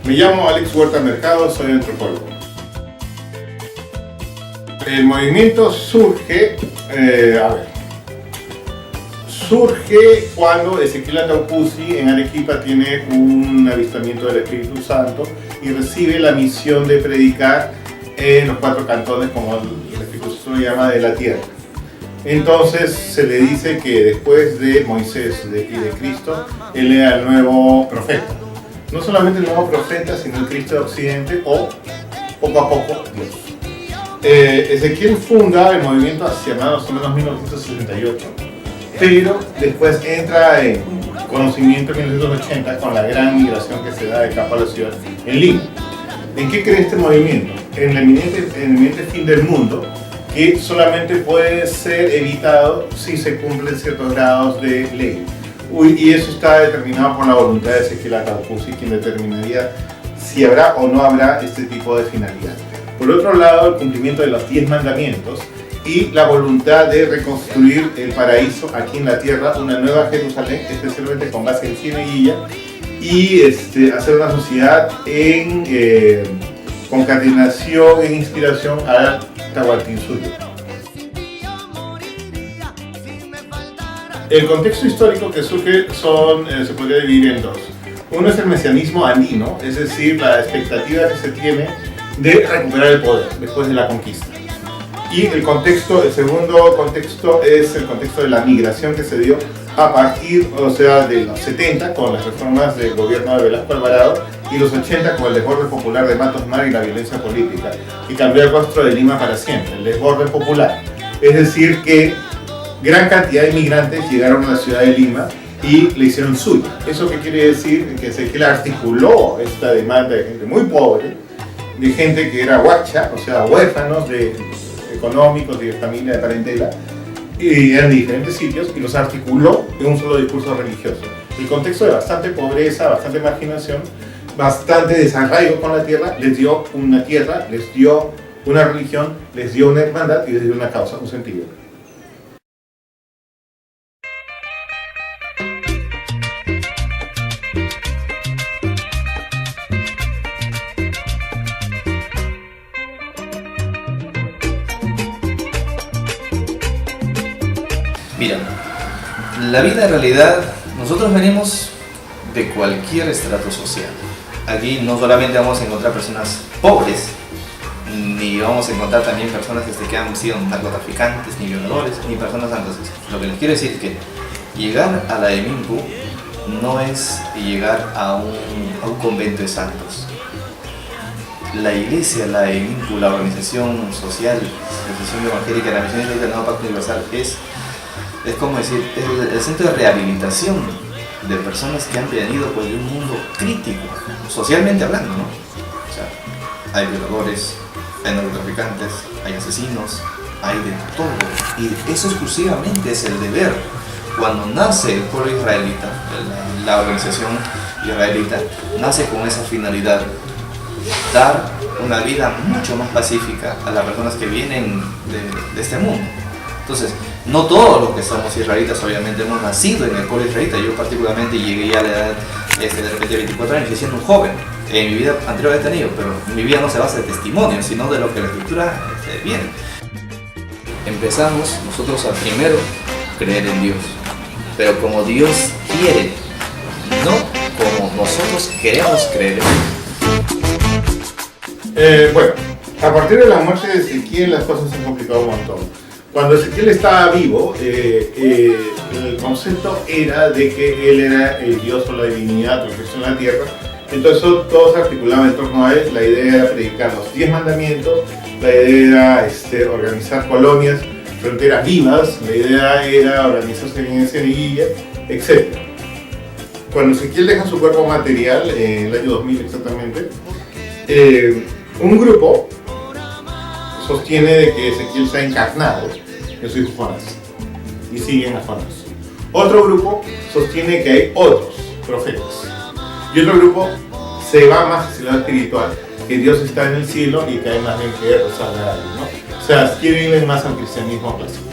Me llamo Alex Huerta Mercado, soy antropólogo. El movimiento surge cuando Ezequiel Ataupusi en Arequipa tiene un avistamiento del Espíritu Santo y recibe la misión de predicar en los 4 cantones, como el Espíritu Santo lo llama, de la tierra. Entonces se le dice que después de Moisés y de Cristo, él era el nuevo profeta. No solamente el nuevo profeta, sino el Cristo de Occidente, o poco a poco Dios. Ezequiel funda el movimiento hacia más o menos 1968, pero después entra en conocimiento en 1980 con la gran migración que se da de acá para la ciudad en Lima. ¿En qué cree este movimiento? En el eminente fin del mundo, que solamente puede ser evitado si se cumplen ciertos grados de ley. Y eso está determinado por la voluntad de Ezequiel Ataupusi, quien determinaría si habrá o no habrá este tipo de finalidad. Por otro lado, el cumplimiento de los 10 mandamientos y la voluntad de reconstruir el paraíso aquí en la tierra, una nueva Jerusalén, especialmente con base en Cieneguilla, y hacer una sociedad en concatenación e inspiración a Tahuantinsuyo. El contexto histórico que surge se podría dividir en dos. Uno es el mesianismo andino, es decir, la expectativa que se tiene de recuperar el poder después de la conquista. Y el segundo contexto es el contexto de la migración que se dio a partir, de los 70 con las reformas del gobierno de Velasco Alvarado y los 80 con el desborde popular de Matos Mar y la violencia política, que cambió el rostro de Lima para siempre, el desborde popular. Es decir, que gran cantidad de inmigrantes llegaron a la ciudad de Lima y le hicieron suya. ¿Eso qué quiere decir? Que Ezequiel articuló esta demanda de gente muy pobre, de gente que era huacha, huérfanos económicos, de familia, de parentela, y eran de diferentes sitios, y los articuló en un solo discurso religioso. El contexto de bastante pobreza, bastante marginación, bastante desarraigo con la tierra, les dio una tierra, les dio una religión, les dio una hermandad y les dio una causa, un sentido. Mira, la vida en realidad, nosotros venimos de cualquier estrato social. Aquí no solamente vamos a encontrar personas pobres, ni vamos a encontrar también personas que han sido narcotraficantes, ni violadores, ni personas santas. Lo que les quiero decir es que llegar a la EMINCU no es llegar a un convento de santos. La iglesia, la EMINCU, la organización social, la organización evangélica, la misión del Nuevo Pacto Universal es como decir, el centro de rehabilitación de personas que han venido pues, de un mundo crítico, socialmente hablando, ¿no? Hay violadores, hay narcotraficantes, hay asesinos, hay de todo. Y eso exclusivamente es el deber. Cuando nace el pueblo israelita, la organización israelita, nace con esa finalidad, dar una vida mucho más pacífica a las personas que vienen de este mundo. Entonces, no todos los que somos israelitas obviamente hemos nacido en el pueblo israelita. Yo particularmente llegué ya a la edad de repente 24 años, siendo un joven. En mi vida anterior he tenido, pero mi vida no se basa en testimonios, sino de lo que la escritura viene. Empezamos nosotros a primero creer en Dios, pero como Dios quiere, no como nosotros queremos creer. Bueno, a partir de la muerte de Ezequiel las cosas se han complicado un montón. Cuando Ezequiel estaba vivo, el concepto era de que él era el Dios o la divinidad que existe en la tierra. Entonces todo se articulaba en torno a él. La idea era predicar los 10 mandamientos, la idea era organizar colonias, fronteras vivas, la idea era organizarse en Cieneguilla, etc. Cuando Ezequiel deja su cuerpo material, en el año 2000 exactamente, un grupo sostiene de que Ezequiel se ha encarnado en su hijo Jonás y siguen a Jonás. Otro grupo sostiene que hay otros profetas y otro grupo se va más hacia el lado espiritual que Dios está en el cielo y que hay más bien que rezarle a Él, ¿no? O sea, quieren más al cristianismo clásico.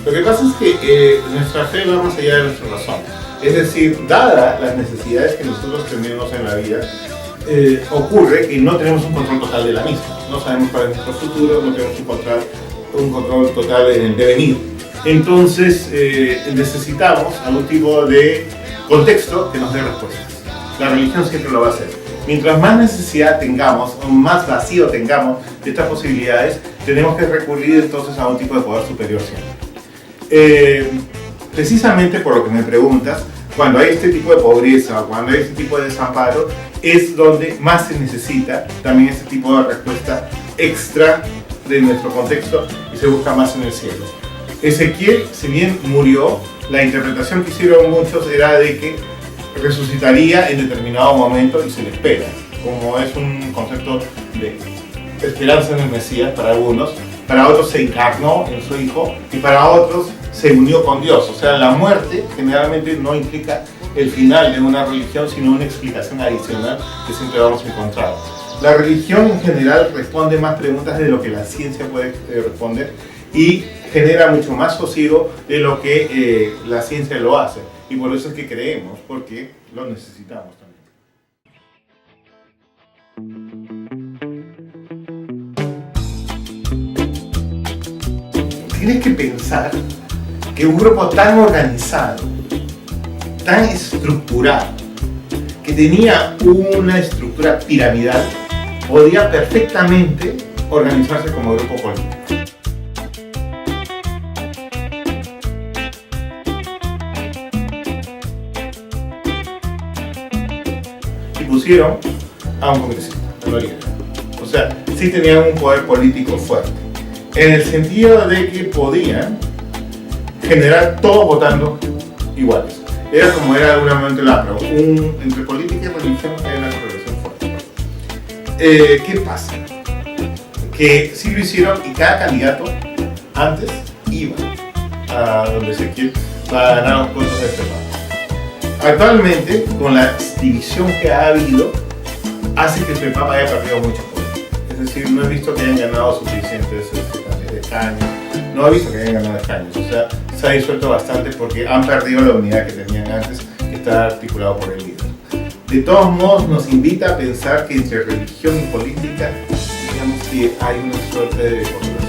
Lo que pasa es que nuestra fe va más allá de nuestra razón. Es decir, dadas las necesidades que nosotros tenemos en la vida, ocurre que no tenemos un control total de la misma. No sabemos cuál es nuestro futuro, no tenemos un control total en el devenir. Entonces necesitamos algún tipo de contexto que nos dé respuestas. La religión siempre lo va a hacer. Mientras más necesidad tengamos, o más vacío tengamos de estas posibilidades, tenemos que recurrir entonces a un tipo de poder superior siempre. Precisamente por lo que me preguntas, cuando hay este tipo de pobreza o cuando hay este tipo de desamparo, es donde más se necesita también este tipo de respuesta extra de nuestro contexto y se busca más en el cielo. Ezequiel, si bien murió, la interpretación que hicieron muchos era de que resucitaría en determinado momento y se le espera, como es un concepto de esperanza en el Mesías para algunos. Para otros se encarnó en su Hijo y para otros se unió con Dios. O sea, la muerte generalmente no implica el final de una religión, sino una explicación adicional que siempre vamos a encontrar. La religión en general responde más preguntas de lo que la ciencia puede responder y genera mucho más sosiego de lo que la ciencia lo hace. Y por eso es que creemos, porque lo necesitamos también. Tienes que pensar que un grupo tan organizado, tan estructurado, que tenía una estructura piramidal, podía perfectamente organizarse como grupo político. Y pusieron a un congresista, a Noriega. O sea, sí tenían un poder político fuerte, en el sentido de que podían generar todos votando iguales. Era como era en un momento el APRO, entre política y religión hay una correlación fuerte. ¿Qué pasa? Que sí lo hicieron y cada candidato antes iba a donde Ezequiel va a ganar los votos de este lado. Actualmente, con la división que ha habido, hace que el Papa haya perdido mucho poder. Es decir, no he visto que hayan ganado suficientes escaños, no he visto que hayan ganado escaños. O sea, se ha disuelto bastante porque han perdido la unidad que tenían antes, que está articulado por el líder. De todos modos, nos invita a pensar que entre religión y política, digamos que hay una suerte de correlación.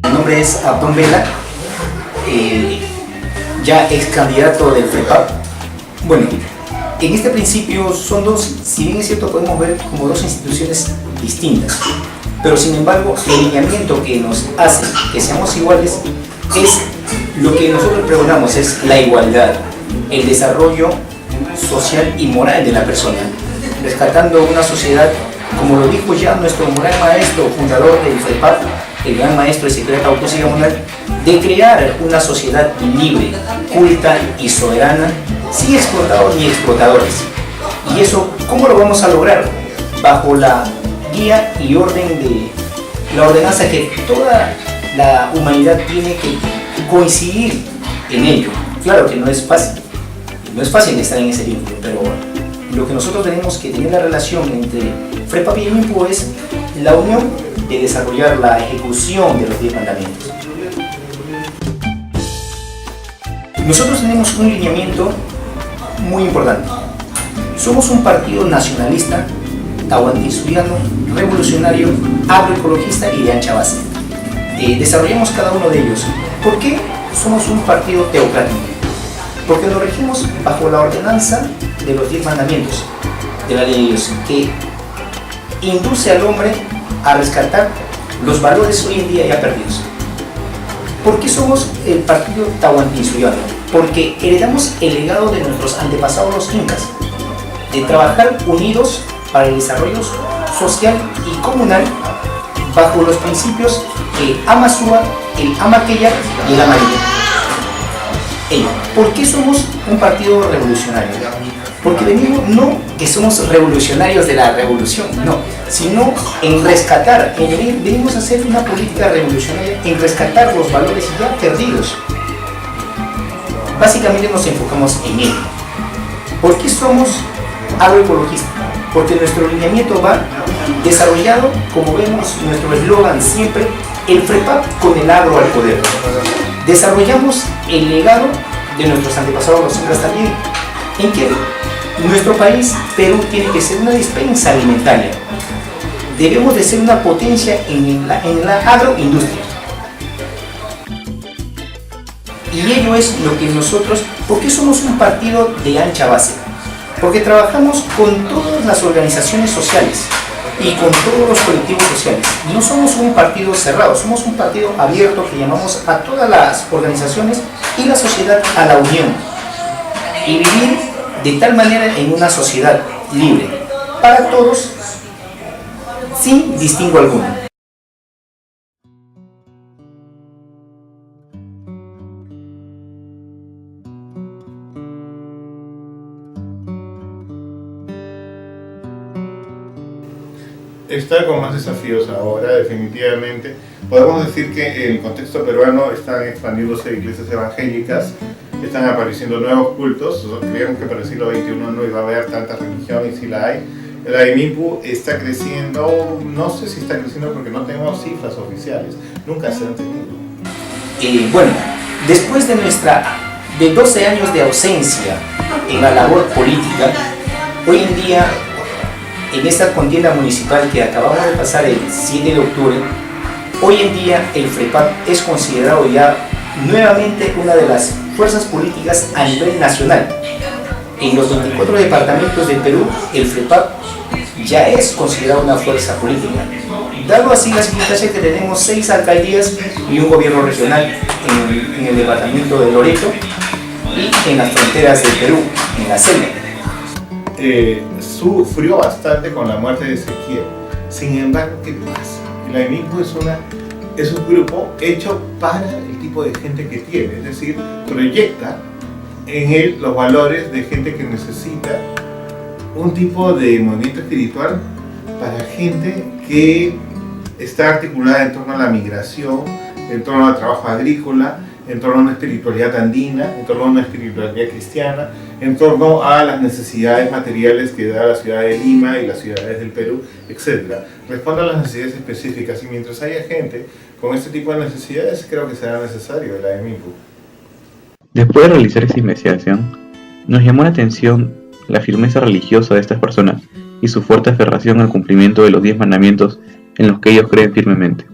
Mi nombre es Abdón Vela, ya ex candidato del FREPAP. Bueno, en este principio son dos, si bien es cierto, podemos ver como dos instituciones distintas, pero sin embargo el lineamiento que nos hace que seamos iguales es lo que nosotros pregonamos, es la igualdad, el desarrollo social y moral de la persona, rescatando una sociedad, como lo dijo ya nuestro gran maestro fundador del FREPAP, el gran maestro Ezequiel Cauposi Gamonal, de crear una sociedad libre, culta y soberana, sin explotados ni explotadores. ¿Y eso cómo lo vamos a lograr? Bajo la guía y orden de la ordenanza que toda la humanidad tiene que coincidir en ello. Claro que no es fácil estar en ese vínculo, pero lo que nosotros tenemos que tener la relación entre FREPAP y MIPU es la unión de desarrollar la ejecución de los 10 mandamientos. Nosotros tenemos un lineamiento muy importante. Somos un partido nacionalista, tahuantinsuyo, revolucionario, agroecologista y de ancha base. Desarrollamos cada uno de ellos. ¿Por qué somos un partido teocrático? Porque nos regimos bajo la ordenanza de los 10 mandamientos de la ley de Dios, que induce al hombre a rescatar los valores hoy en día ya perdidos. ¿Por qué somos el partido tahuantinsuyo? Porque heredamos el legado de nuestros antepasados los incas, de trabajar unidos para el desarrollo social y comunal bajo los principios el Amasúa, el Amaqueya y el Amarillo. ¿Por qué somos un partido revolucionario? Porque venimos no que somos revolucionarios de la revolución, no, sino en rescatar, venimos a hacer una política revolucionaria, en rescatar los valores ya perdidos. básicamente nos enfocamos en ello. ¿Por qué somos agroecologistas? Porque nuestro lineamiento va desarrollado, como vemos, nuestro eslogan siempre, el FREPAP con el agro al poder. Desarrollamos el legado de nuestros antepasados los incas también, en que nuestro país, Perú, tiene que ser una despensa alimentaria. Debemos de ser una potencia en la agroindustria. Y ello es lo que nosotros, porque somos un partido de ancha base, porque trabajamos con todas las organizaciones sociales y con todos los colectivos sociales. No somos un partido cerrado, somos un partido abierto que llamamos a todas las organizaciones y la sociedad a la unión y vivir de tal manera en una sociedad libre para todos sin distingo alguno. Está con más desafíos ahora, definitivamente. Podemos decir que en el contexto peruano están expandiéndose iglesias evangélicas, están apareciendo nuevos cultos. Creíamos que para el siglo XXI no iba a haber tanta religión y si la hay. El AIMIPU está creciendo, no sé si está creciendo porque no tenemos cifras oficiales, nunca se han tenido. Bueno, después de 12 años de ausencia en la labor política, hoy en día, en esta contienda municipal que acabamos de pasar el 7 de octubre, hoy en día el FREPAP es considerado ya nuevamente una de las fuerzas políticas a nivel nacional. En los 24 departamentos del Perú, el FREPAP ya es considerado una fuerza política. Dado así la circunstancia que tenemos 6 alcaldías y un gobierno regional en el departamento de Loreto y en las fronteras del Perú, en la selva. Sufrió bastante con la muerte de Ezequiel. Sin embargo, ¿qué pasa? El AIMIPU es un grupo hecho para el tipo de gente que tiene, es decir, proyecta en él los valores de gente que necesita un tipo de movimiento espiritual para gente que está articulada en torno a la migración, en torno al trabajo agrícola, en torno a una espiritualidad andina, en torno a una espiritualidad cristiana, en torno a las necesidades materiales que da la ciudad de Lima y las ciudades del Perú, etc. Responde a las necesidades específicas y mientras haya gente con este tipo de necesidades, creo que será necesario el AIMIPU. Después de realizar esta investigación, nos llamó la atención la firmeza religiosa de estas personas y su fuerte aferración al cumplimiento de los 10 mandamientos en los que ellos creen firmemente.